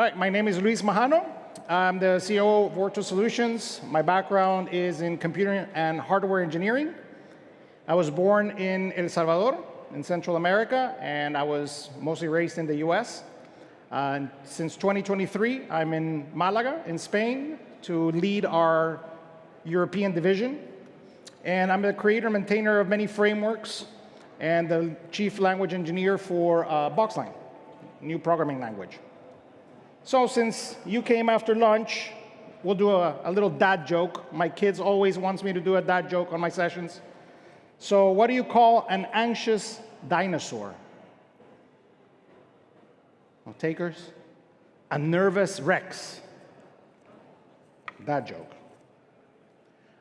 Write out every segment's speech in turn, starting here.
right, my name is Luis Majano. I'm the CEO of Orto Solutions. My background is in computer and hardware engineering. I was born in El Salvador, in Central America, and I was mostly raised in the US. Since 2023, I'm in Malaga, in Spain, to lead our European division. And I'm the creator and maintainer of many frameworks and the chief language engineer for BoxLang, new programming language. So since you came after lunch, we'll do a little dad joke. My kids always wants me to do a dad joke on my sessions. So what do you call an anxious dinosaur? No takers? A nervous Rex. Dad joke.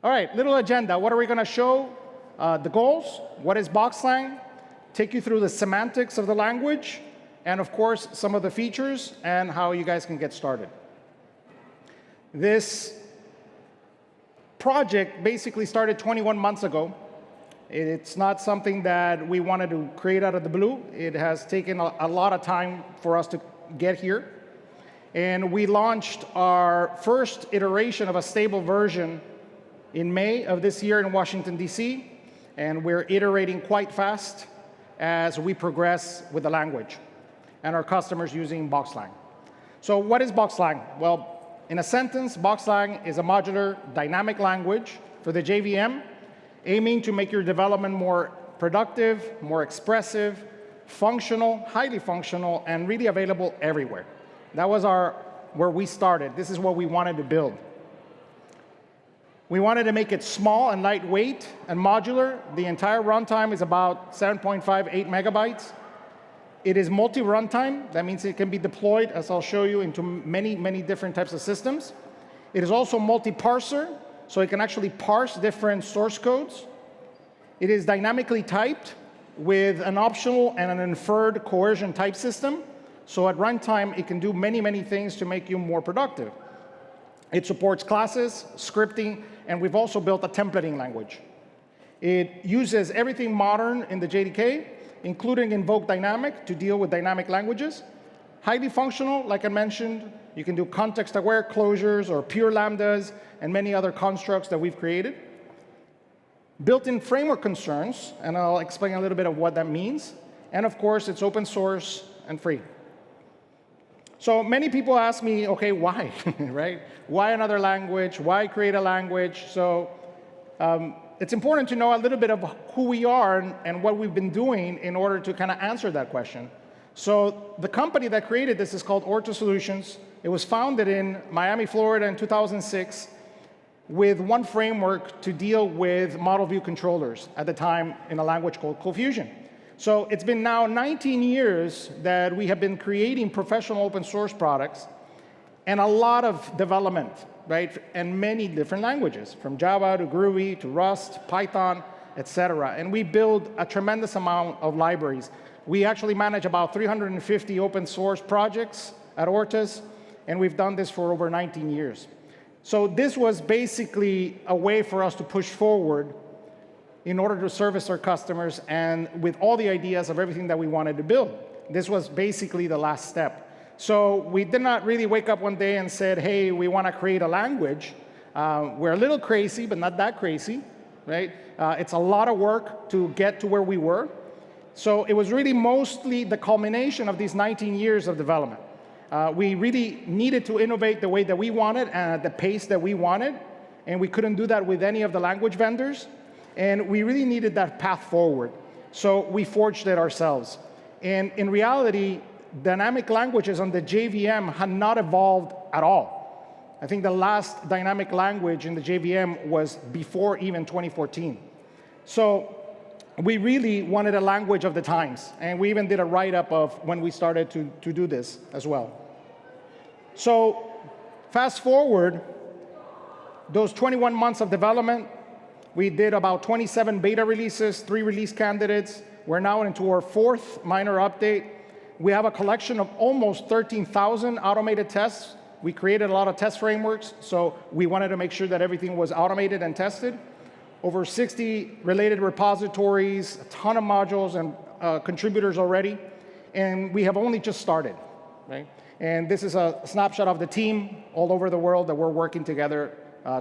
All right, little agenda. What are we going to show? The goals. What is BoxLang? Take you through the semantics of the language. And of course, some of the features and how you guys can get started. This project basically started 21 months ago. It's not something that we wanted to create out of the blue. It has taken a lot of time for us to get here. And we launched our first iteration of a stable version in May of this year in Washington, DC. And we're iterating quite fast as we progress with the language and our customers using BoxLang. So what is BoxLang? Well, in a sentence, BoxLang is a modular dynamic language for the JVM, aiming to make your development more productive, more expressive, functional, highly functional, and really available everywhere. That was where we started. This is what we wanted to build. We wanted to make it small and lightweight and modular. The entire runtime is about 7.58 megabytes. It is multi-runtime. That means it can be deployed, as I'll show you, into many, many different types of systems. It is also multi-parser, so it can actually parse different source codes. It is dynamically typed with an optional and an inferred coercion type system. So at runtime, it can do many, many things to make you more productive. It supports classes, scripting, and we've also built a templating language. It uses everything modern in the JDK, including invoke dynamic to deal with dynamic languages. Highly functional, like I mentioned. You can do context-aware closures or pure lambdas and many other constructs that we've created. Built-in framework concerns, and I'll explain a little bit of what that means. And of course, it's open source and free. So many people ask me, OK, why? Right? Why another language? Why create a language? So it's important to know a little bit of who we are and what we've been doing in order to kind of answer that question. So the company that created this is called Orto Solutions. It was founded in Miami, Florida in 2006 with one framework to deal with model view controllers at the time in a language called ColdFusion. So it's been now 19 years that we have been creating professional open source products and a lot of development, right, and many different languages, from Java to Groovy to Rust, Python, et cetera. And we build a tremendous amount of libraries. We actually manage about 350 open source projects at Ortus, and we've done this for over 19 years. So this was basically a way for us to push forward in order to service our customers and with all the ideas of everything that we wanted to build. This was basically the last step. So we did not really wake up one day and said, hey, we want to create a language. We're a little crazy, but not that crazy, right? It's a lot of work to get to where we were. So it was really mostly the culmination of these 19 years of development. We really needed to innovate the way that we wanted and at the pace that we wanted. And we couldn't do that with any of the language vendors. And we really needed that path forward. So we forged it ourselves. And in reality, dynamic languages on the JVM had not evolved at all. I think the last dynamic language in the JVM was before even 2014. So we really wanted a language of the times. And we even did a write-up of when we started to do this as well. So fast forward, those 21 months of development, we did about 27 beta releases, 3 release candidates. We're now into our 4th minor update. We have a collection of almost 13,000 automated tests. We created a lot of test frameworks, so we wanted to make sure that everything was automated and tested. Over 60 related repositories, a ton of modules and contributors already. And we have only just started. right? And this is a snapshot of the team all over the world that we're working together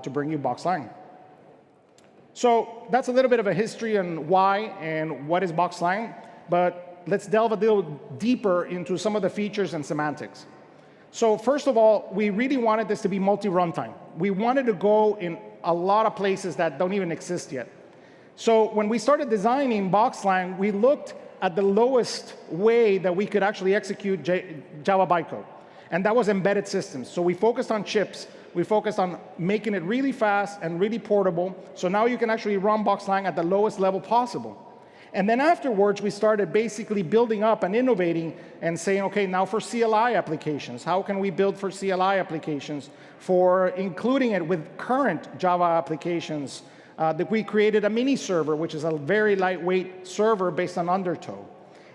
to bring you BoxLang. So that's a little bit of a history on why and what is BoxLang, but let's delve a little deeper into some of the features and semantics. So first of all, we really wanted this to be multi-runtime. We wanted to go in a lot of places that don't even exist yet. So when we started designing BoxLang, we looked at the lowest way that we could actually execute Java bytecode, and that was embedded systems. So we focused on chips. We focused on making it really fast and really portable, so now you can actually run BoxLang at the lowest level possible. And then afterwards, we started basically building up and innovating and saying, OK, now for CLI applications, how can we build for CLI applications, for including it with current Java applications? That we created a mini server, which is a very lightweight server based on Undertow,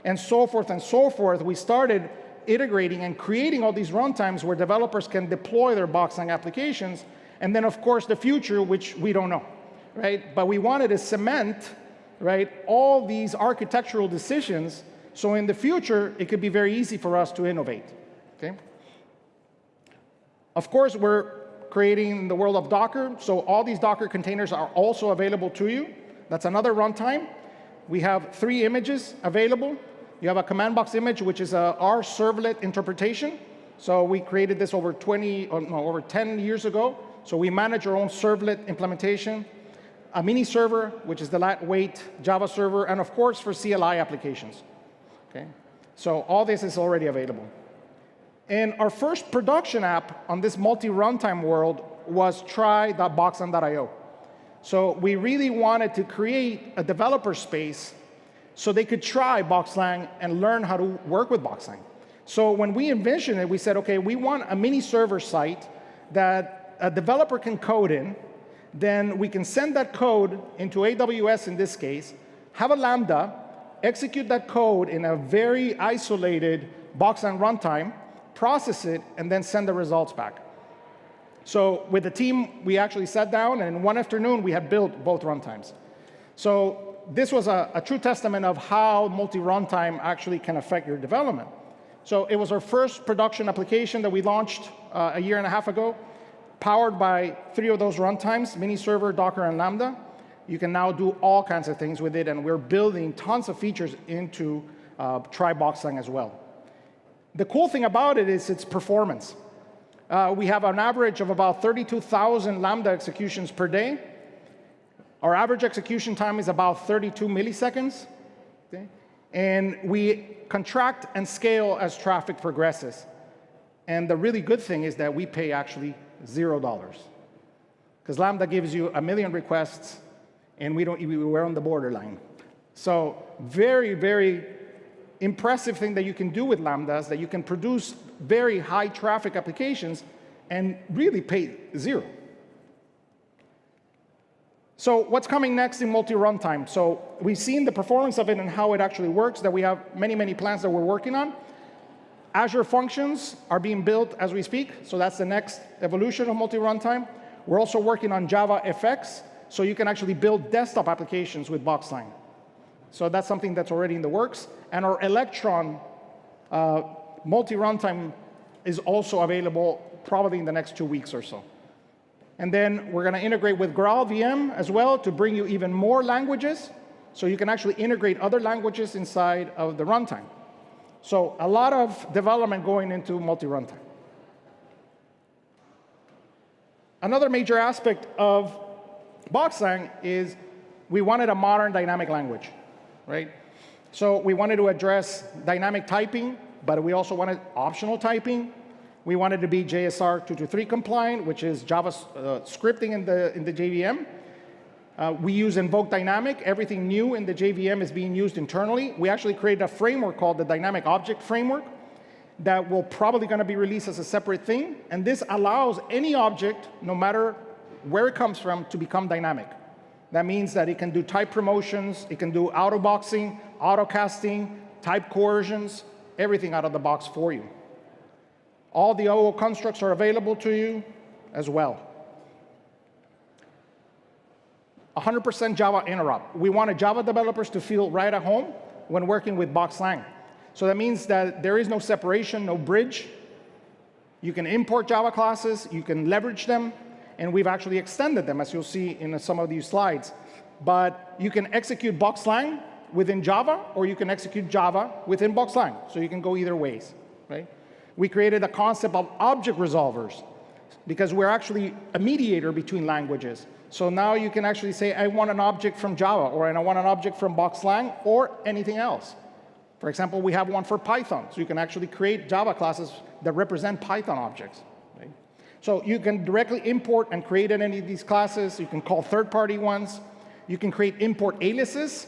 and so forth and so forth. We started integrating and creating all these runtimes where developers can deploy their BoxLang applications, and then, of course, the future, which we don't know, right? But we wanted to cement, right, all these architectural decisions, so in the future, it could be very easy for us to innovate, okay? Of course, we're creating the world of Docker, so all these Docker containers are also available to you. That's another runtime. We have 3 images available. You have a command box image, which is our servlet interpretation. So we created this over 10 years ago. So we manage our own servlet implementation. A mini server, which is the lightweight Java server, and of course for CLI applications. Okay? So all this is already available. And our first production app on this multi-runtime world was try.boxlang.io. So we really wanted to create a developer space so they could try BoxLang and learn how to work with BoxLang. So when we envisioned it, we said, OK, we want a mini server site that a developer can code in. Then we can send that code into AWS in this case, have a Lambda, execute that code in a very isolated BoxLang runtime, process it, and then send the results back. So with the team, we actually sat down, and in one afternoon, we had built both runtimes. So this was a true testament of how multi-runtime actually can affect your development. So it was our first production application that we launched a year and a half ago, powered by 3 of those runtimes, mini server, Docker, and Lambda. You can now do all kinds of things with it, and we're building tons of features into try BoxLang as well. The cool thing about it is its performance. We have an average of about 32,000 Lambda executions per day. Our average execution time is about 32 milliseconds. Okay? And we contract and scale as traffic progresses. And the really good thing is that we pay actually $0. Because Lambda gives you 1 million requests, and we're on the borderline. So very, very impressive thing that you can do with Lambdas, that you can produce very high traffic applications and really pay $0. So what's coming next in multi-runtime? So we've seen the performance of it and how it actually works, that we have many, many plans that we're working on. Azure functions are being built as we speak, so that's the next evolution of multi-runtime. We're also working on Java FX, so you can actually build desktop applications with BoxLang. So that's something that's already in the works. And our Electron multi-runtime is also available probably in the next 2 weeks or so. And then we're going to integrate with GraalVM as well to bring you even more languages, so you can actually integrate other languages inside of the runtime. So a lot of development going into multi-runtime. Another major aspect of BoxLang is we wanted a modern dynamic language, right? So we wanted to address dynamic typing, but we also wanted optional typing. We wanted to be JSR 223 compliant, which is Java scripting in the JVM. We use invoke dynamic. Everything new in the JVM is being used internally. We actually created a framework called the Dynamic Object Framework that will probably going to be released as a separate thing. And this allows any object, no matter where it comes from, to become dynamic. That means that it can do type promotions, it can do auto-boxing, auto-casting, type coercions, everything out of the box for you. All the OO constructs are available to you as well. 100% Java interop. We wanted Java developers to feel right at home when working with BoxLang. So that means that there is no separation, no bridge. You can import Java classes, you can leverage them, and we've actually extended them, as you'll see in some of these slides. But you can execute BoxLang within Java, or you can execute Java within BoxLang. So you can go either ways, right? We created a concept of object resolvers, because we're actually a mediator between languages. So now you can actually say, I want an object from Java, or I want an object from BoxLang, or anything else. For example, we have one for Python. So you can actually create Java classes that represent Python objects. Right? So you can directly import and create any of these classes. You can call third-party ones. You can create import aliases.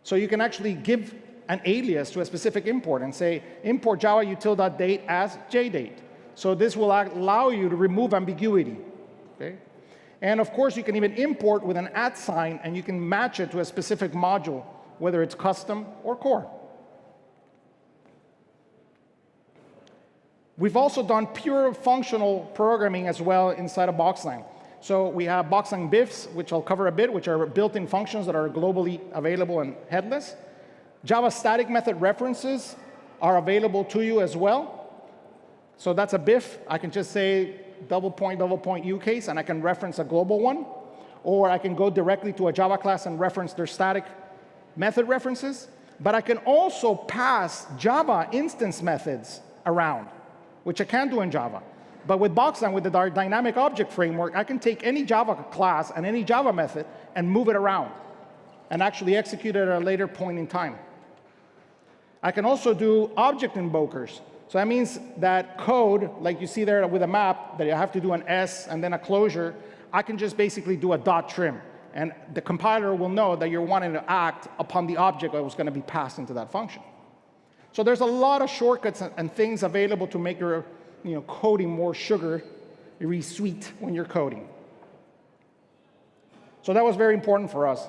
So you can actually give an alias to a specific import and say, import Java util.date as JDate. So this will allow you to remove ambiguity. Okay? And of course, you can even import with an @ sign, and you can match it to a specific module, whether it's custom or core. We've also done pure functional programming as well inside of BoxLang. So we have BoxLang BIFs, which I'll cover a bit, which are built-in functions that are globally available and headless. Java static method references are available to you as well. So that's a BIF. I can just say double point U case, and I can reference a global one. Or I can go directly to a Java class and reference their static method references. But I can also pass Java instance methods around, which I can't do in Java. But with BoxLang, with the dynamic object framework, I can take any Java class and any Java method and move it around and actually execute it at a later point in time. I can also do object invokers. So that means that code, like you see there with a map, that you have to do an S and then a closure, I can just basically do a .trim. And the compiler will know that you're wanting to act upon the object that was going to be passed into that function. So there's a lot of shortcuts and things available to make your coding more sugary sweet when you're coding. So that was very important for us.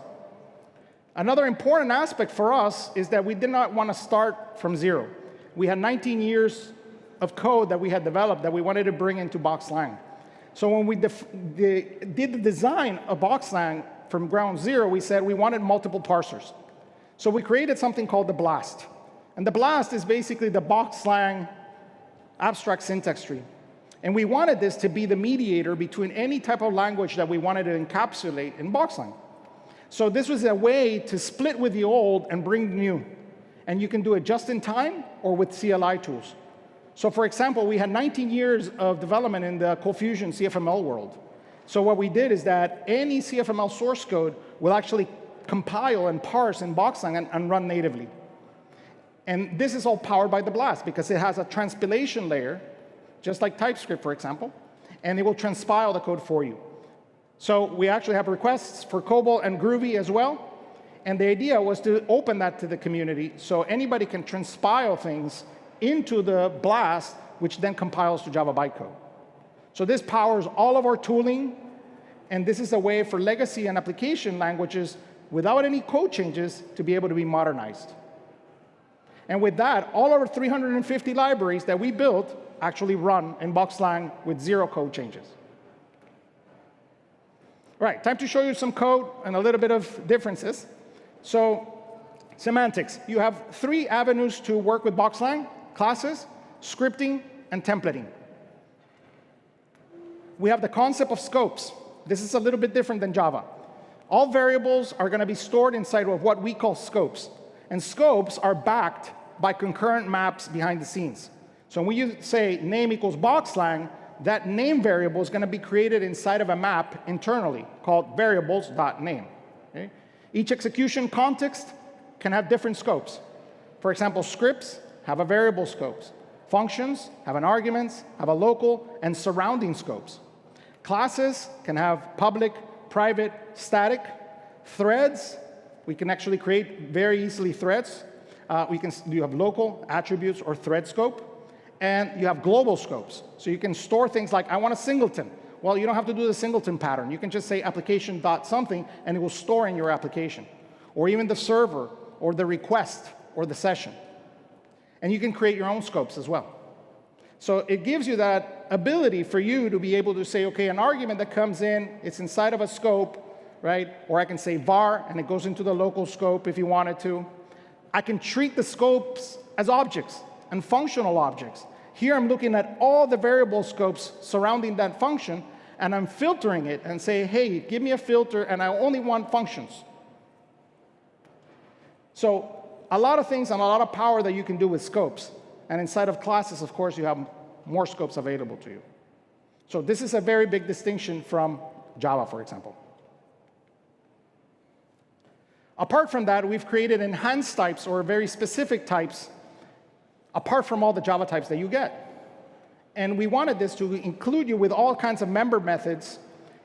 Another important aspect for us is that we did not want to start from zero. We had 19 years of code that we had developed that we wanted to bring into BoxLang. So when we did the design of BoxLang from ground zero, we said we wanted multiple parsers. So we created something called the BLAST. And the BLAST is basically the BoxLang abstract syntax tree. And we wanted this to be the mediator between any type of language that we wanted to encapsulate in BoxLang. So this was a way to split with the old and bring the new. And you can do it just in time or with CLI tools. So for example, we had 19 years of development in the ColdFusion CFML world. So what we did is that any CFML source code will actually compile and parse in BoxLang and run natively. And this is all powered by the BLAST because it has a transpilation layer, just like TypeScript, for example, and it will transpile the code for you. So we actually have requests for COBOL and Groovy as well. And the idea was to open that to the community so anybody can transpile things into the BLAST, which then compiles to Java bytecode. So this powers all of our tooling, and this is a way for legacy and application languages without any code changes to be able to be modernized. And with that, all our 350 libraries that we built actually run in BoxLang with 0 code changes. All right, time to show you some code and a little bit of differences. So semantics. You have 3 avenues to work with BoxLang: classes, scripting, and templating. We have the concept of scopes. This is a little bit different than Java. All variables are going to be stored inside of what we call scopes. And scopes are backed by concurrent maps behind the scenes. So when you say name equals BoxLang, that name variable is going to be created inside of a map internally called variables.name. Okay? Each execution context can have different scopes. For example, scripts have a variable scopes. Functions have an arguments, have a local, and surrounding scopes. Classes can have public, private, static. Threads, we can actually create very easily threads. You have local attributes or thread scope. And you have global scopes. So you can store things like, I want a singleton. Well, you don't have to do the singleton pattern. You can just say application.something, and it will store in your application. Or even the server, or the request, or the session. And you can create your own scopes as well. So it gives you that ability for you to be able to say, OK, an argument that comes in, it's inside of a scope, right? Or I can say var, and it goes into the local scope if you wanted to. I can treat the scopes as objects and functional objects. Here I'm looking at all the variable scopes surrounding that function, and I'm filtering it and say, hey, give me a filter, and I only want functions. So a lot of things and a lot of power that you can do with scopes. And inside of classes, of course, you have more scopes available to you. So this is a very big distinction from Java, for example. Apart from that, we've created enhanced types or very specific types apart from all the Java types that you get. And we wanted this to include you with all kinds of member methods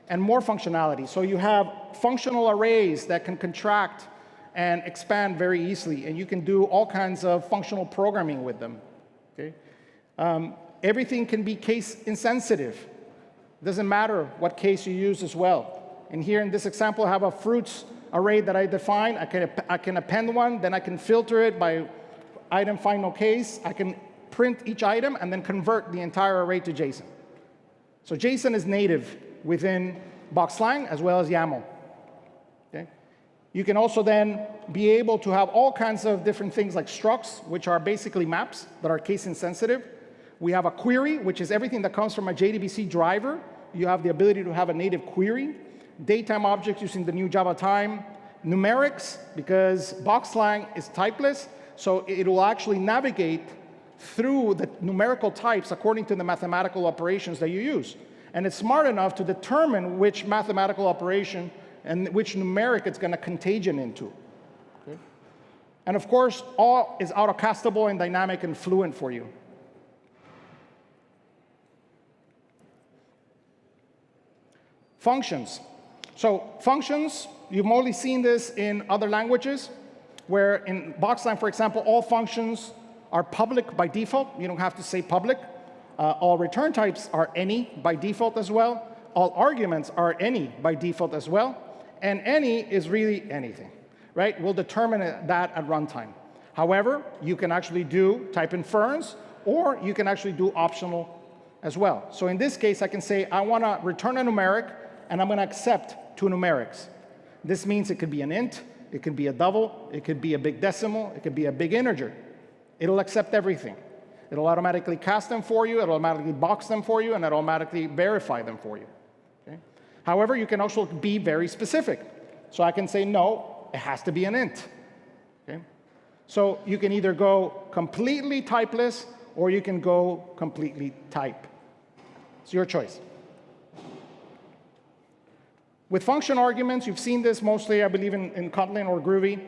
and more functionality. So you have functional arrays that can contract and expand very easily, and you can do all kinds of functional programming with them. Okay? Everything can be case insensitive. It doesn't matter what case you use as well. And here in this example, I have a fruits array that I define. I can append one, then I can filter it by item final case. I can print each item and then convert the entire array to JSON. So JSON is native within BoxLang as well as YAML. Okay? You can also then be able to have all kinds of different things like structs, which are basically maps that are case insensitive. We have a query, which is everything that comes from a JDBC driver. You have the ability to have a native query. Datetime objects using the new Java time. Numerics, because BoxLang is typeless, so it will actually navigate through the numerical types according to the mathematical operations that you use. And it's smart enough to determine which mathematical operation and which numeric it's going to contagion into. Okay? And of course, all is autocastable and dynamic and Fluent for you. Functions. So functions, you've mostly seen this in other languages, where in BoxLang, for example, all functions are public by default. You don't have to say public. All return types are any by default as well. All arguments are any by default as well. And any is really anything, right? We'll determine that at runtime. However, you can actually do type inference, or you can actually do optional as well. So in this case, I can say, I want to return a numeric, and I'm going to accept two numerics. This means it could be an int, it could be a double, it could be a big decimal, it could be a big integer. It'll accept everything. It'll automatically cast them for you, it'll automatically box them for you, and it'll automatically verify them for you. Okay? However, you can also be very specific. So I can say, no, it has to be an int. Okay? So you can either go completely typeless, or you can go completely type. It's your choice. With function arguments, you've seen this mostly, I believe, in Kotlin or Groovy.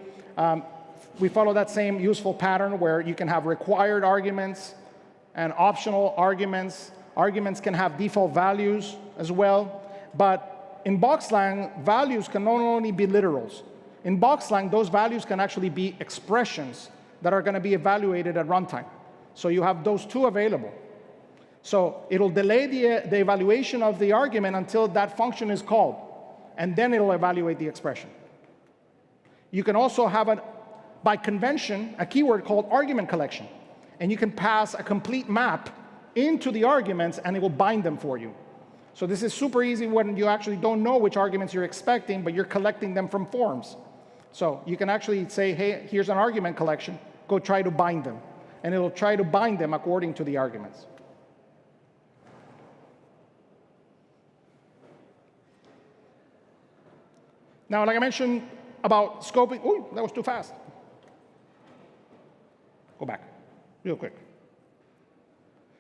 We follow that same useful pattern where you can have required arguments and optional arguments. Arguments can have default values as well. But in BoxLang, values can not only be literals. In BoxLang, those values can actually be expressions that are going to be evaluated at runtime. So you have those two available. So it'll delay the evaluation of the argument until that function is called, and then it'll evaluate the expression. You can also have, by convention, a keyword called argument collection. And you can pass a complete map into the arguments, and it will bind them for you. So this is super easy when you actually don't know which arguments you're expecting, but you're collecting them from forms. So you can actually say, hey, here's an argument collection. Go try to bind them. And it'll try to bind them according to the arguments. Now, like I mentioned about scoping, ooh, that was too fast. Go back, real quick.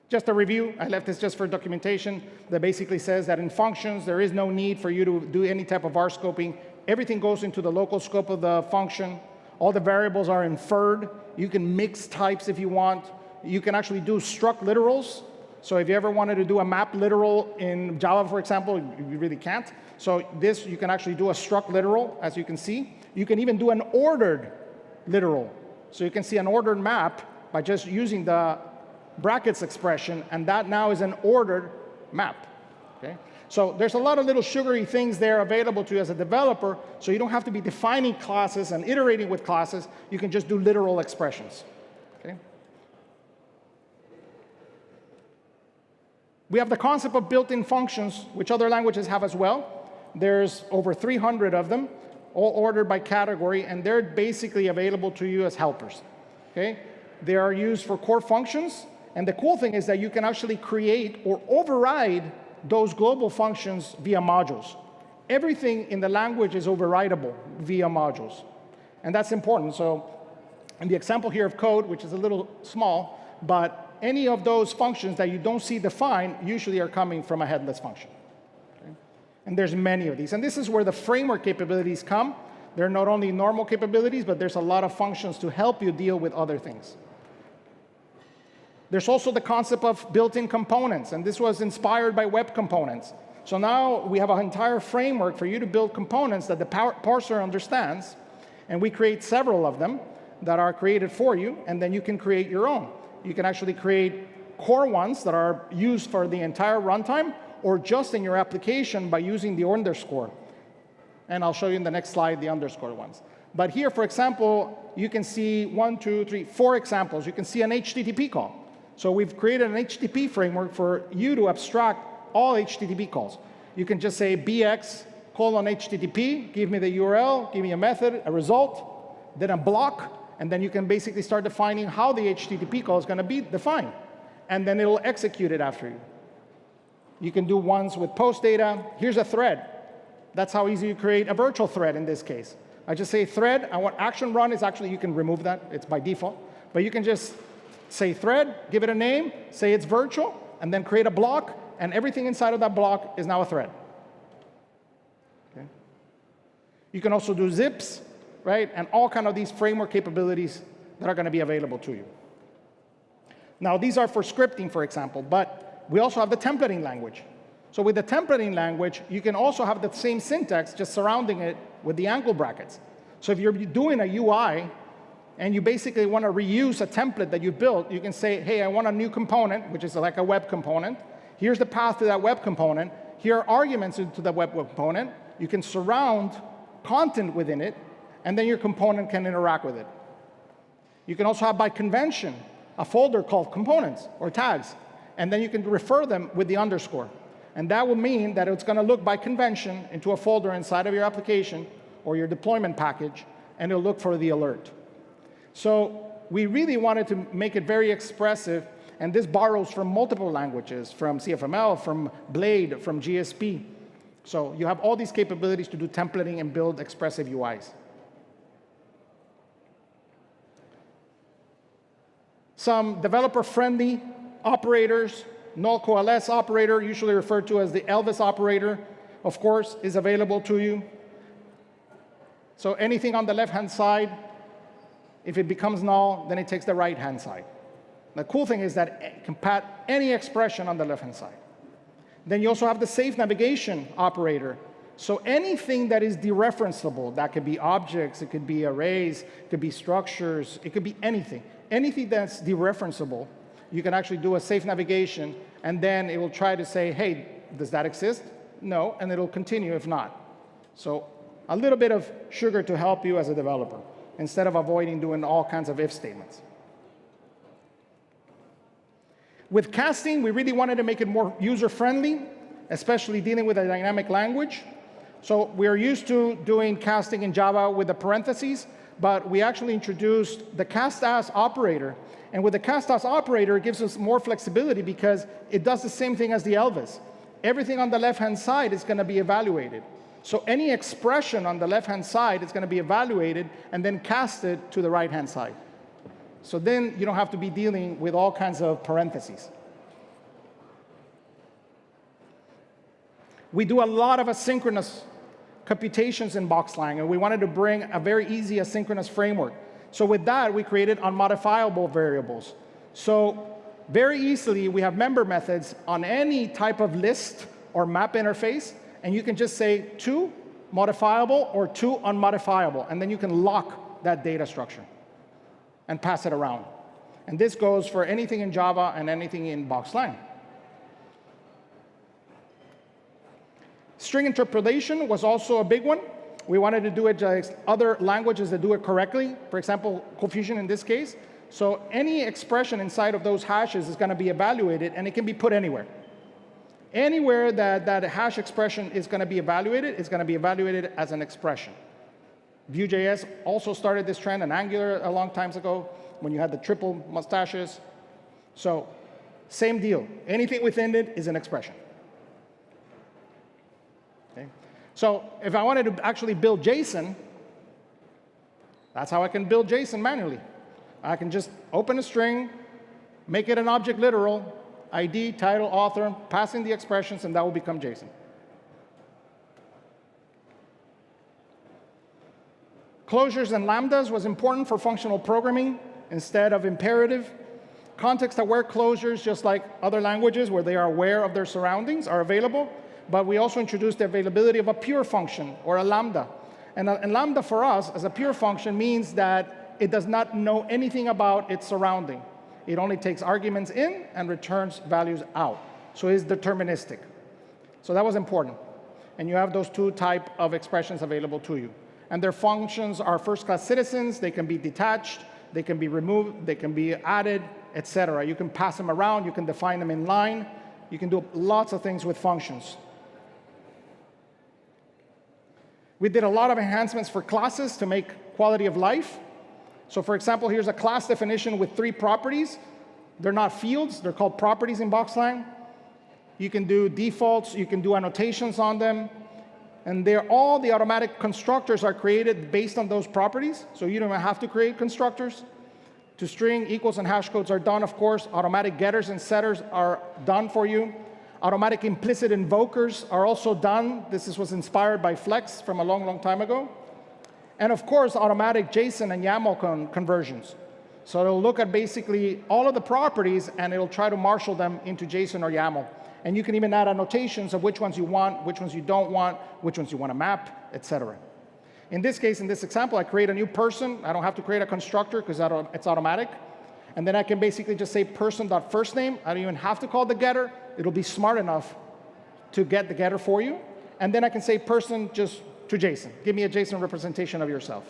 Just a review, I left this just for documentation, that basically says that in functions, there is no need for you to do any type of var scoping. Everything goes into the local scope of the function. All the variables are inferred. You can mix types if you want. You can actually do struct literals. So if you ever wanted to do a map literal in Java, for example, you really can't. So this, you can actually do a struct literal, as you can see. You can even do an ordered literal. So you can see an ordered map by just using the brackets expression, and that now is an ordered map. Okay? So there's a lot of little sugary things there available to you as a developer, so you don't have to be defining classes and iterating with classes. You can just do literal expressions. Okay? We have the concept of built-in functions, which other languages have as well. There's over 300 of them, all ordered by category, and they're basically available to you as helpers. Okay? They are used for core functions, And the cool thing is that you can actually create or override those global functions via modules. Everything in the language is overridable via modules. And that's important. So in the example here of code, which is a little small, but any of those functions that you don't see defined usually are coming from a headless function. Okay? And there's many of these. And this is where the framework capabilities come. They're not only normal capabilities, but there's a lot of functions to help you deal with other things. There's also the concept of built-in components, and this was inspired by web components. So now we have an entire framework for you to build components that the parser understands, and we create several of them that are created for you, and then you can create your own. You can actually create core ones that are used for the entire runtime, or just in your application by using the underscore. And I'll show you in the next slide the underscore ones. But here, for example, you can see 1, 2, 3, 4 examples. You can see an HTTP call. So we've created an HTTP framework for you to abstract all HTTP calls. You can just say bx:/HTTP, give me the URL, give me a method, a result, then a block, and then you can basically start defining how the HTTP call is going to be defined. And then it'll execute it after you. You can do ones with post data. Here's a thread. That's how easy you create a virtual thread in this case. I just say thread. I want action run is actually, you can remove that. It's by default. But you can just say thread, give it a name, say it's virtual, and then create a block, and everything inside of that block is now a thread. Okay. You can also do zips, right, and all kind of these framework capabilities that are going to be available to you. Now, these are for scripting, for example, but we also have the templating language. So with the templating language, you can also have the same syntax, just surrounding it with the angle brackets. So if you're doing a UI, and you basically want to reuse a template that you built, you can say, hey, I want a new component, which is like a web component. Here's the path to that web component. Here are arguments to the web component. You can surround content within it, and then your component can interact with it. You can also have, by convention, a folder called components or tags, and then you can refer them with the underscore. And that will mean that it's going to look by convention into a folder inside of your application or your deployment package, and it'll look for the alert. So we really wanted to make it very expressive, and this borrows from multiple languages, from CFML, from Blade, from GSP. So you have all these capabilities to do templating and build expressive UIs. Some developer-friendly operators, null coalesce operator, usually referred to as the Elvis operator, of course, is available to you. So anything on the left-hand side, if it becomes null, then it takes the right-hand side. The cool thing is that it can pat any expression on the left-hand side. Then you also have the safe navigation operator. So anything that is dereferenceable, that could be objects, it could be arrays, it could be structures, it could be anything. Anything that's dereferenceable, you can actually do a safe navigation, and then it will try to say, hey, does that exist? No, and it'll continue if not. So a little bit of sugar to help you as a developer, instead of avoiding doing all kinds of if statements. With casting, we really wanted to make it more user-friendly, especially dealing with a dynamic language. So we're used to doing casting in Java with the parentheses, but we actually introduced the cast as operator. And with the cast as operator, it gives us more flexibility because it does the same thing as the Elvis. Everything on the left-hand side is going to be evaluated. So any expression on the left-hand side is going to be evaluated and then casted to the right-hand side. So then you don't have to be dealing with all kinds of parentheses. We do a lot of asynchronous computations in BoxLang, and we wanted to bring a very easy asynchronous framework. So with that, we created unmodifiable variables. So very easily, we have member methods on any type of list or map interface, and you can just say to modifiable or to unmodifiable, and then you can lock that data structure and pass it around. And this goes for anything in Java and anything in BoxLang. String interpolation was also a big one. We wanted to do it like other languages that do it correctly. For example, Confusion in this case. So any expression inside of those hashes is going to be evaluated, and it can be put anywhere. Anywhere that a hash expression is going to be evaluated, it's going to be evaluated as an expression. Vue.js also started this trend, and Angular a long time ago, when you had the triple mustaches. So Same deal. Anything within it is an expression. Okay? So if I wanted to actually build JSON, that's how I can build JSON manually. I can just open a string, make it an object literal, ID, title, author, pass in the expressions, and that will become JSON. Closures and lambdas was important for functional programming instead of imperative. Context-aware closures, just like other languages where they are aware of their surroundings, are available. But we also introduced the availability of a pure function, or a lambda. And lambda for us, as a pure function, means that it does not know anything about its surrounding. It only takes arguments in and returns values out. So it's deterministic. So that was important. And you have those two types of expressions available to you. And their functions are first-class citizens. They can be detached. They can be removed. They can be added, etc. You can pass them around. You can define them in line. You can do lots of things with functions. We did a lot of enhancements for classes to make quality of life. So for example, here's a class definition with 3 properties. They're not fields. They're called properties in BoxLang. You can do defaults. You can do annotations on them. And all the automatic constructors are created based on those properties. So you don't have to create constructors. To string, equals, and hash codes are done, of course. Automatic getters and setters are done for you. Automatic implicit invokers are also done. This was inspired by Flex from a long, long time ago. And of course, automatic JSON and YAML conversions. So it'll look at basically all of the properties, and it'll try to marshal them into JSON or YAML. And you can even add annotations of which ones you want, which ones you don't want, which ones you want to map, etc. In this case, in this example, I create a new person. I don't have to create a constructor because it's automatic. And then I can basically just say person.firstname. I don't even have to call the getter. It'll be smart enough to get the getter for you. And then I can say person just to JSON. Give me a JSON representation of yourself.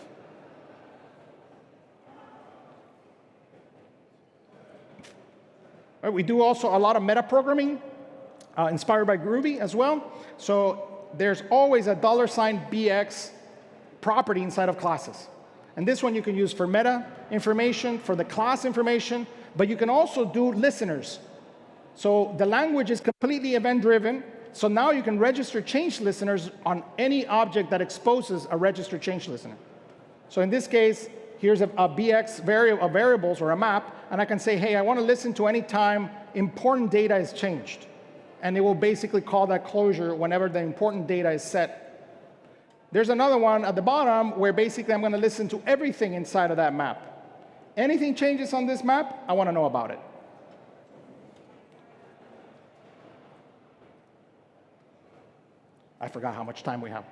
All right, we do also a lot of metaprogramming, inspired by Groovy as well. So there's always a $BX property inside of classes. And this one you can use for meta information, for the class information, but you can also do listeners. So the language is completely event-driven. So now you can register change listeners on any object that exposes a register change listener. So in this case, here's a BX of variables or a map, and I can say, hey, I want to listen to any time important data is changed. And it will basically call that closure whenever the important data is set. There's another one at the bottom where basically I'm going to listen to everything inside of that map. Anything changes on this map, I want to know about it. I forgot how much time we have.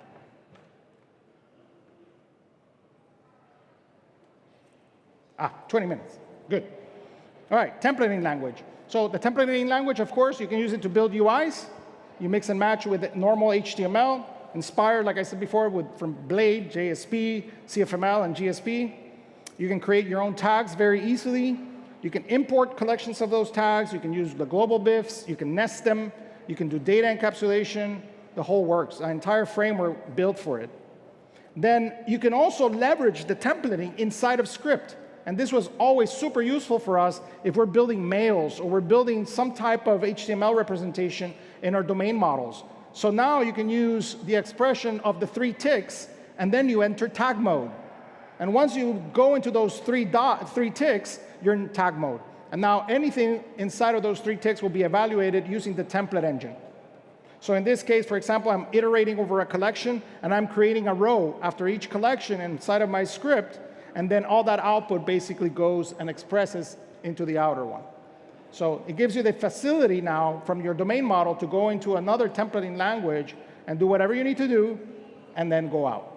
20 minutes. Good. All right, templating language. So the templating language, of course, you can use it to build UIs. You mix and match with normal HTML, inspired, like I said before, from Blade, JSP, CFML, and GSP. You can create your own tags very easily. You can import collections of those tags. You can use the global BIFs. You can nest them. You can do data encapsulation. The whole works, an entire framework built for it. Then you can also leverage the templating inside of script. And this was always super useful for us if we're building mails or we're building some type of HTML representation in our domain models. So now you can use the expression of the 3 ticks, and then you enter tag mode. And once you go into those 3 ticks, you're in tag mode. And now anything inside of those 3 ticks will be evaluated using the template engine. So in this case, for example, I'm iterating over a collection, and I'm creating a row after each collection inside of my script, and then all that output basically goes and expresses into the outer one. So it gives you the facility now from your domain model to go into another templating language and do whatever you need to do, and then go out.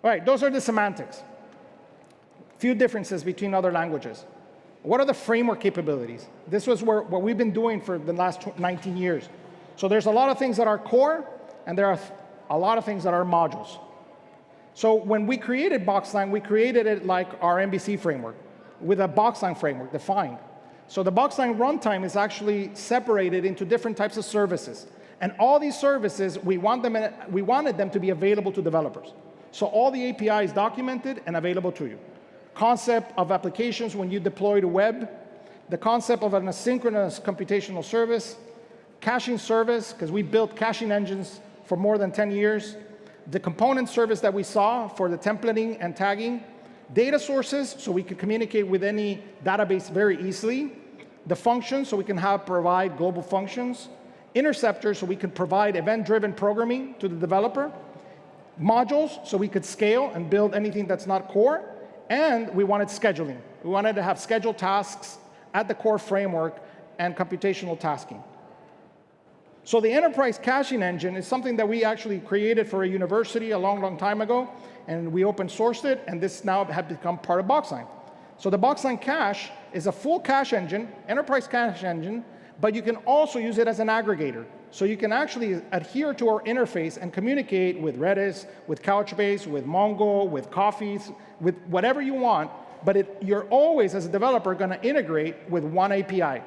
All right, those are the semantics. Few differences between other languages. What are the framework capabilities? This was what we've been doing for the last 19 years. So there's a lot of things that are core, and there are a lot of things that are modules. So when we created BoxLang, we created it like our MVC framework, with a BoxLang framework defined. So the BoxLang runtime is actually separated into different types of services. And all these services, we wanted them to be available to developers. So all the API is documented and available to you. Concept of applications when you deploy to web, the concept of an asynchronous computational service, caching service, because we built caching engines for more than 10 years, the component service that we saw for the templating and tagging, data sources, so we could communicate with any database very easily, the functions, so we can provide global functions, interceptors, so we could provide event-driven programming to the developer, modules, so we could scale and build anything that's not core, and we wanted scheduling. We wanted to have scheduled tasks at the core framework and computational tasking. So the enterprise caching engine is something that we actually created for a university a long, long time ago, and we open sourced it, and this now has become part of BoxLang. So the BoxLang cache is a full cache engine, enterprise cache engine, but you can also use it as an aggregator. So you can actually adhere to our interface and communicate with Redis, with Couchbase, with Mongo, with Coffee, with whatever you want, but you're always, as a developer, going to integrate with one API.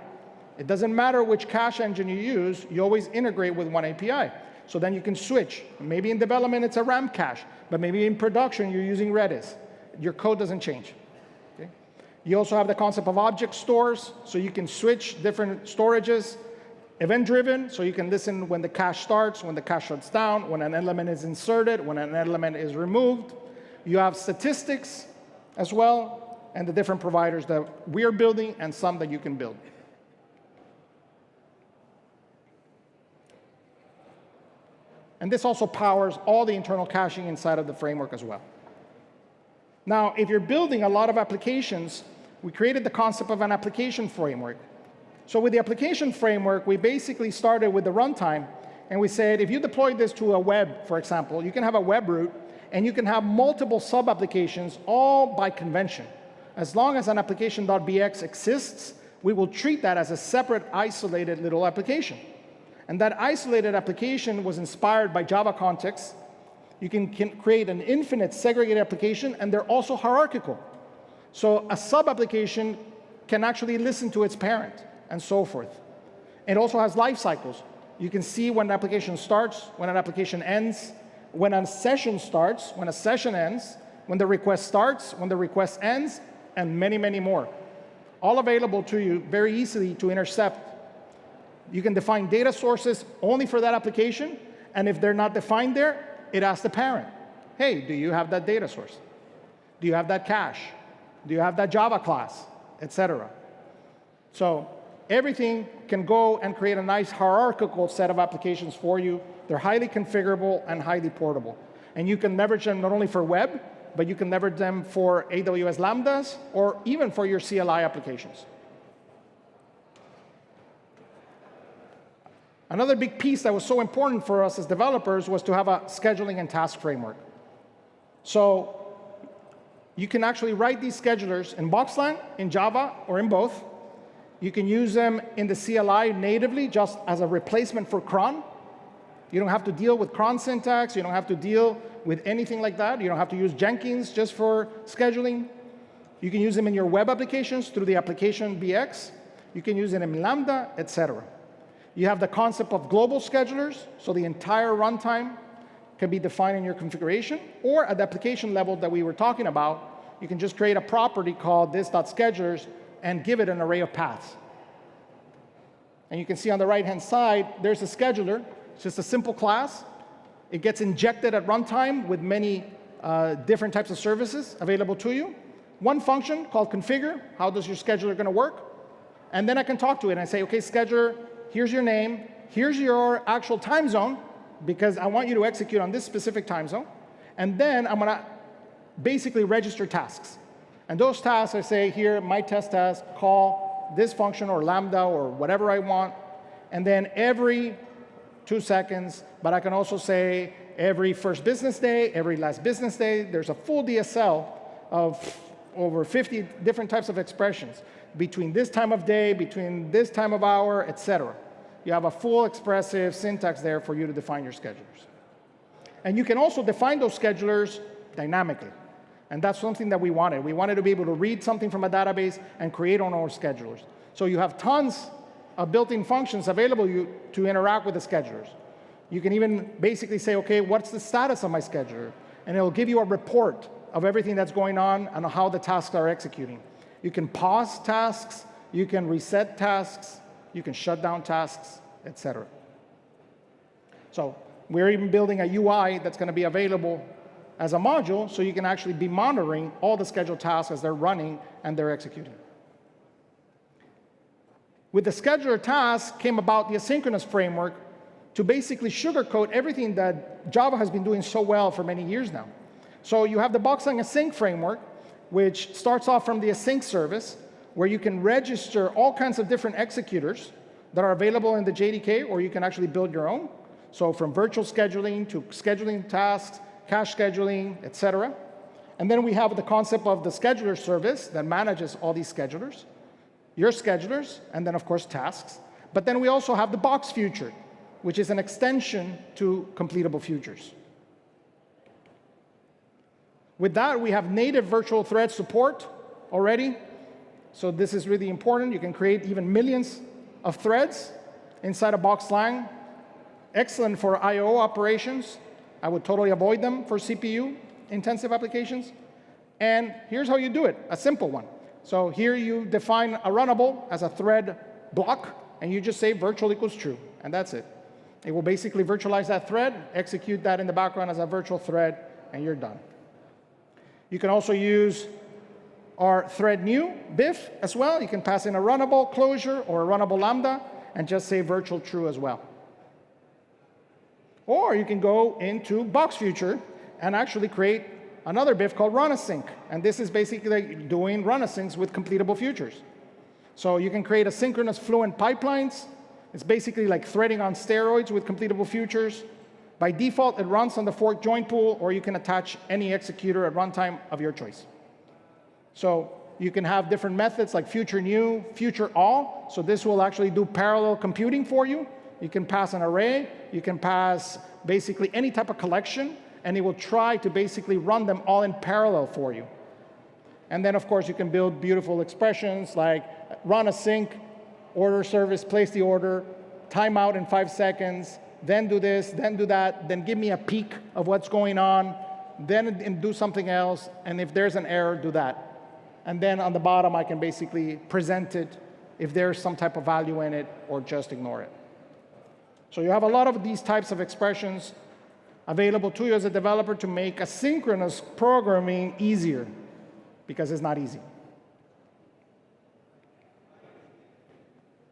It doesn't matter which cache engine you use, you always integrate with one API. So then you can switch. Maybe in development it's a RAM cache, but maybe in production you're using Redis. Your code doesn't change. Okay? You also have the concept of object stores, so you can switch different storages. Event-driven, so you can listen when the cache starts, when the cache shuts down, when an element is inserted, when an element is removed. You have statistics as well, and the different providers that we are building and some that you can build. And this also powers all the internal caching inside of the framework as well. Now, if you're building a lot of applications, we created the concept of an application framework. So with the application framework, we basically started with the runtime, and we said, if you deploy this to a web, for example, you can have a web root, and you can have multiple sub-applications, all by convention. As long as an application.bx exists, we will treat that as a separate, isolated little application. And that isolated application was inspired by Java context. You can create an infinite segregated application, and they're also hierarchical. So a sub-application can actually listen to its parent, and so forth. It also has life cycles. You can see when an application starts, when an application ends, when a session starts, when a session ends, when the request starts, when the request ends, and many, many more. All available to you very easily to intercept. You can define data sources only for that application, and if they're not defined there, it asks the parent, hey, do you have that data source? Do you have that cache? Do you have that Java class, etc.? So everything can go and create a nice hierarchical set of applications for you. They're highly configurable and highly portable. And you can leverage them not only for web, but you can leverage them for AWS Lambdas or even for your CLI applications. Another big piece that was so important for us as developers was to have a scheduling and task framework. So you can actually write these schedulers in BoxLang, in Java, or in both. You can use them in the CLI natively, just as a replacement for cron. You don't have to deal with cron syntax. You don't have to deal with anything like that. You don't have to use Jenkins just for scheduling. You can use them in your web applications through the application BX. You can use it in Lambda, etc. You have the concept of global schedulers, so the entire runtime can be defined in your configuration, or at the application level that we were talking about, you can just create a property called this.schedulers and give it an array of paths. And you can see on the right-hand side, there's a scheduler. It's just a simple class. It gets injected at runtime with many different types of services available to you. One function called configure, how does your scheduler going to work? And then I can talk to it and I say, OK, scheduler, here's your name, here's your actual time zone, because I want you to execute on this specific time zone. And then I'm going to basically register tasks. And those tasks, I say here, my test task, call this function or Lambda or whatever I want. And then every 2 seconds, but I can also say every first business day, every last business day. There's a full DSL of over 50 different types of expressions between this time of day, between this time of hour, etc. You have a full expressive syntax there for you to define your schedulers. And you can also define those schedulers dynamically. And that's something that we wanted. We wanted to be able to read something from a database and create on our schedulers. So you have tons of built-in functions available to interact with the schedulers. You can even basically say, OK, what's the status of my scheduler? And it'll give you a report of everything that's going on and how the tasks are executing. You can pause tasks. you can reset tasks, you can shut down tasks, etc. So we're even building a UI that's going to be available as a module, so you can actually be monitoring all the scheduled tasks as they're running and they're executing. With the scheduler task came about the asynchronous framework to basically sugarcoat everything that Java has been doing so well for many years now. So you have the BoxLang async framework, which starts off from the async service, where you can register all kinds of different executors that are available in the JDK, or you can actually build your own. So from virtual scheduling to scheduling tasks, cache scheduling, etc. And then we have the concept of the scheduler service that manages all these schedulers, your schedulers, and then, of course, tasks. But then we also have the box future, which is an extension to completable futures. With that, we have native virtual thread support already. So this is really important. You can create even millions of threads inside of BoxLang. Excellent for I/O operations. I would totally avoid them for CPU-intensive applications. And here's how you do it, a simple one. So here you define a runnable as a thread block, and you just say virtual equals true, and that's it. It will basically virtualize that thread, execute that in the background as a virtual thread, and you're done. You can also use our thread new BIF as well. You can pass in a runnable closure or a runnable lambda, and just say virtual true as well. Or you can go into box future and actually create another BIF called run async. And this is basically doing run asyncs with completable futures. So you can create asynchronous Fluent pipelines. It's basically like threading on steroids with completable futures. By default, it runs on the fork join pool, or you can attach any executor at runtime of your choice. So you can have different methods like future new, future all. So this will actually do parallel computing for you. You can pass an array. You can pass basically any type of collection, and it will try to basically run them all in parallel for you. And then, of course, you can build beautiful expressions like run async, order service, place the order, timeout in 5 seconds, then do this, then do that, then give me a peek of what's going on, then do something else, and if there's an error, do that. And then on the bottom, I can basically present it if there's some type of value in it, or just ignore it. So you have a lot of these types of expressions available to you as a developer to make asynchronous programming easier, because it's not easy.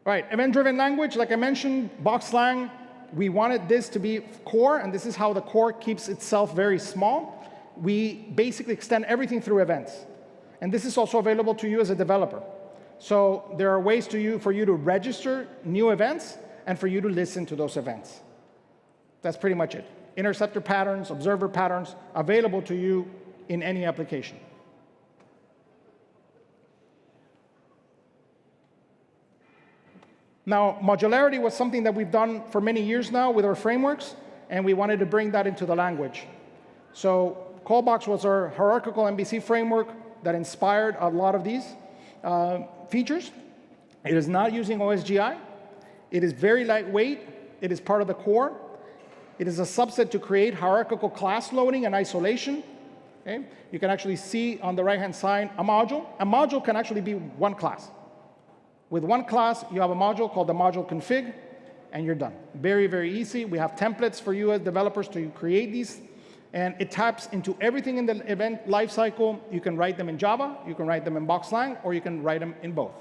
All right, event-driven language, like I mentioned, BoxLang, we wanted this to be core, and this is how the core keeps itself very small. We basically extend everything through events. And this is also available to you as a developer. So there are ways for you to register new events and for you to listen to those events. That's pretty much it. Interceptor patterns, observer patterns, available to you in any application. Now, modularity was something that we've done for many years now with our frameworks, and we wanted to bring that into the language. So Callbox was our hierarchical MVC framework that inspired a lot of these features. It is not using OSGI. It is very lightweight. It is part of the core. It is a subset to create hierarchical class loading and isolation. Okay? You can actually see on the right-hand side a module. A module can actually be one class. With one class, you have a module called the module config, and you're done. Very, very easy. We have templates for you as developers to create these. And it taps into everything in the event lifecycle. You can write them in Java, you can write them in BoxLang, or you can write them in both.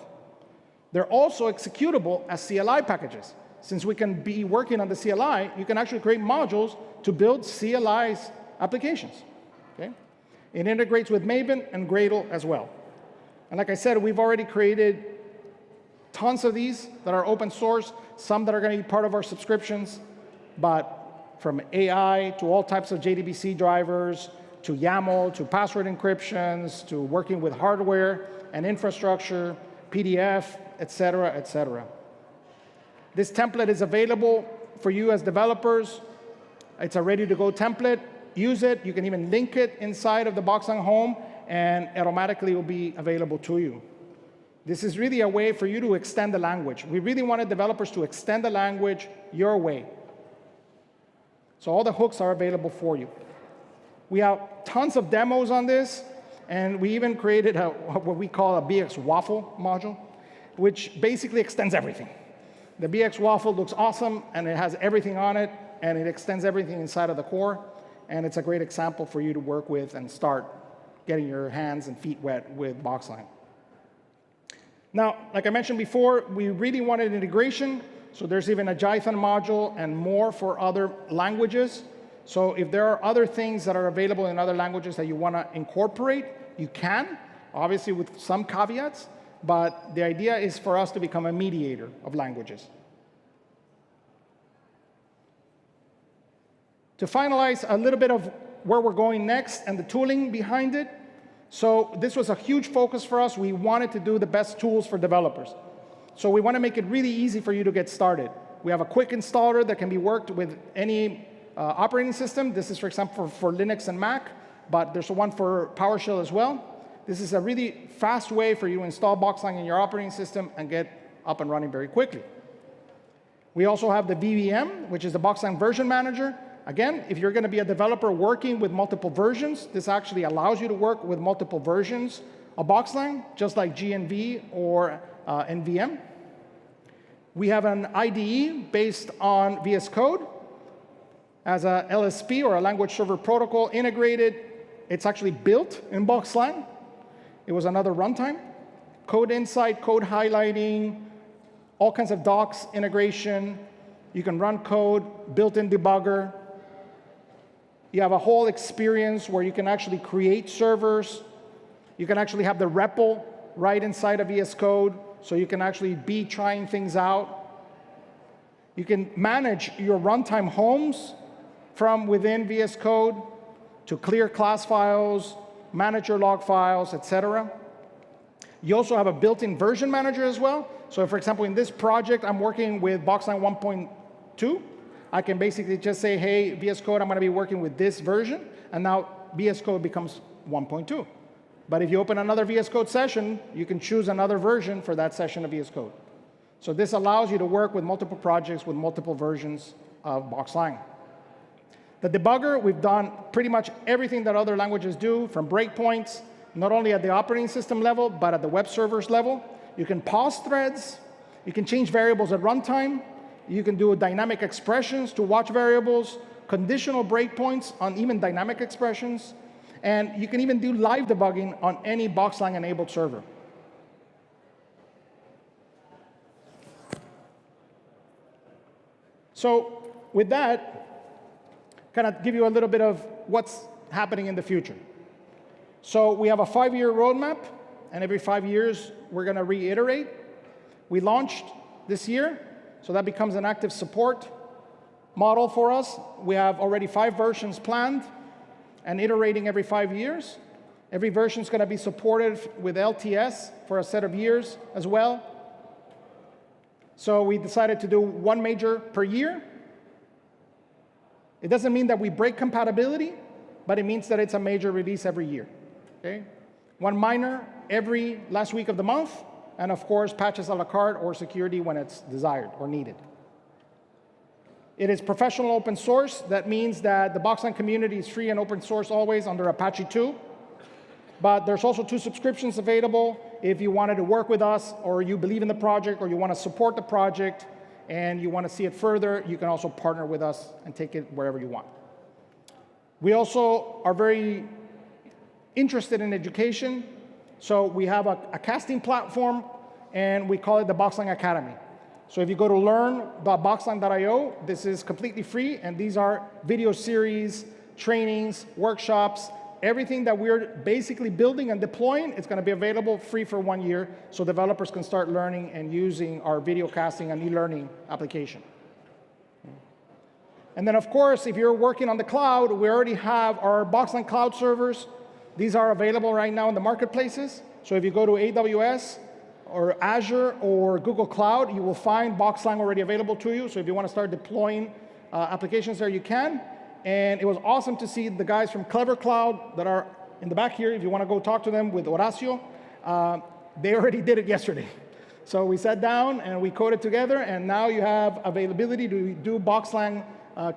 They're also executable as CLI packages. Since we can be working on the CLI, you can actually create modules to build CLI's applications. Okay? It integrates with Maven and Gradle as well. And like I said, we've already created tons of these that are open source, some that are going to be part of our subscriptions, but from AI to all types of JDBC drivers, to YAML, to password encryptions, to working with hardware and infrastructure, PDF, et cetera, et cetera. This template is available for you as developers. It's a ready-to-go template. Use it. You can even link it inside of the BoxLang home, and automatically it will be available to you. This is really a way for you to extend the language. We really wanted developers to extend the language your way. So all the hooks are available for you. We have tons of demos on this, and we even created what we call a BX waffle module, which basically extends everything. The BX Waffle looks awesome, and it has everything on it, and it extends everything inside of the core, and it's a great example for you to work with and start getting your hands and feet wet with BoxLang. Now, like I mentioned before, we really wanted integration, so there's even a Jython module and more for other languages. So if there are other things that are available in other languages that you want to incorporate, you can, obviously with some caveats, but the idea is for us to become a mediator of languages. To finalize a little bit of where we're going next and the tooling behind it, so this was a huge focus for us. We wanted to do the best tools for developers. So we want to make it really easy for you to get started. We have a quick installer that can be worked with any operating system. This is, for example, for Linux and Mac, but there's one for PowerShell as well. This is a really fast way for you to install BoxLang in your operating system and get up and running very quickly. We also have the JVM, which is the BoxLang version manager. Again, if you're going to be a developer working with multiple versions, this actually allows you to work with multiple versions of BoxLang, just like GNV or NVM. We have an IDE based on VS Code as a LSP, or a language server protocol, integrated. It's actually built in BoxLang. It was another runtime. Code insight, code highlighting, all kinds of docs integration. You can run code, built-in debugger. You have a whole experience where you can actually create servers. You can actually have the REPL right inside of VS Code, so you can actually be trying things out. You can manage your runtime homes from within VS Code to clear class files, manage your log files, etc. You also have a built-in version manager as well. So for example, in this project, I'm working with BoxLang 1.2. I can basically just say, hey, VS Code, I'm going to be working with this version, and now VS Code becomes 1.2. But if you open another VS Code session, you can choose another version for that session of VS Code. So this allows you to work with multiple projects with multiple versions of BoxLang. The debugger, we've done pretty much everything that other languages do, from breakpoints, not only at the operating system level, but at the web servers level. You can pause threads. You can change variables at runtime. You can do dynamic expressions to watch variables, conditional breakpoints on even dynamic expressions, and you can even do live debugging on any BoxLang-enabled server. So with that, kind of give you a little bit of what's happening in the future. So we have a 5-year roadmap, and every 5 years, we're going to reiterate. We launched this year, so that becomes an active support model for us. We have already 5 versions planned and iterating every 5 years. Every version is going to be supported with LTS for a set of years as well. So we decided to do 1 major per year. It doesn't mean that we break compatibility, but it means that it's a major release every year. Okay? 1 minor every last week of the month, and of course, patches a la carte or security when it's desired or needed. It is professional open source. That means that the BoxLang community is free and open source always under Apache 2. But there's also 2 subscriptions available if you wanted to work with us, or you believe in the project, or you want to support the project, and you want to see it further. You can also partner with us and take it wherever you want. We also are very interested in education. So we have a casting platform, and we call it the BoxLang Academy. So if you go to learn.boxlang.io, this is completely free, and these are video series, trainings, workshops, everything that we're basically building and deploying. It's going to be available free for 1 year, so developers can start learning and using our video casting and e-learning application. And then, of course, if you're working on the cloud, we already have our BoxLang cloud servers. These are available right now in the marketplaces. So if you go to AWS or Azure or Google Cloud, you will find BoxLang already available to you. So if you want to start deploying applications there, you can. And it was awesome to see the guys from Clever Cloud that are in the back here. If you want to go talk to them with Horacio, they already did it yesterday. So we sat down and we coded together, and now you have availability to do BoxLang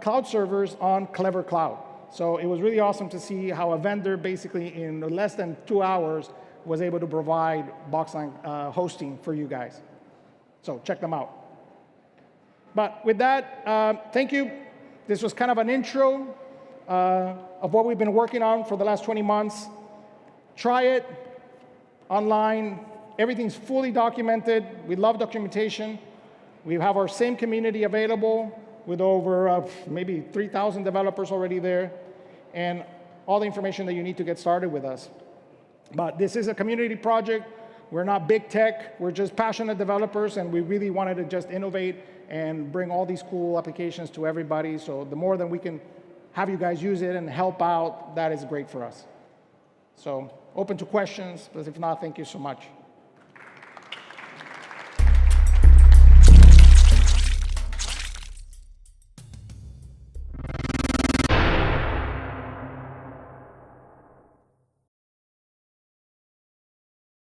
cloud servers on Clever Cloud. So it was really awesome to see how a vendor basically in less than 2 hours was able to provide BoxLang hosting for you guys. So check them out. But with that, thank you. This was kind of an intro of what we've been working on for the last 20 months. Try it online. Everything's fully documented. We love documentation. We have our same community available with over maybe 3,000 developers already there, and all the information that you need to get started with us. But this is a community project. We're not big tech. We're just passionate developers, and we really wanted to just innovate and bring all these cool applications to everybody. So the more that we can have you guys use it and help out, that is great for us. So open to questions, but if not, thank you so much.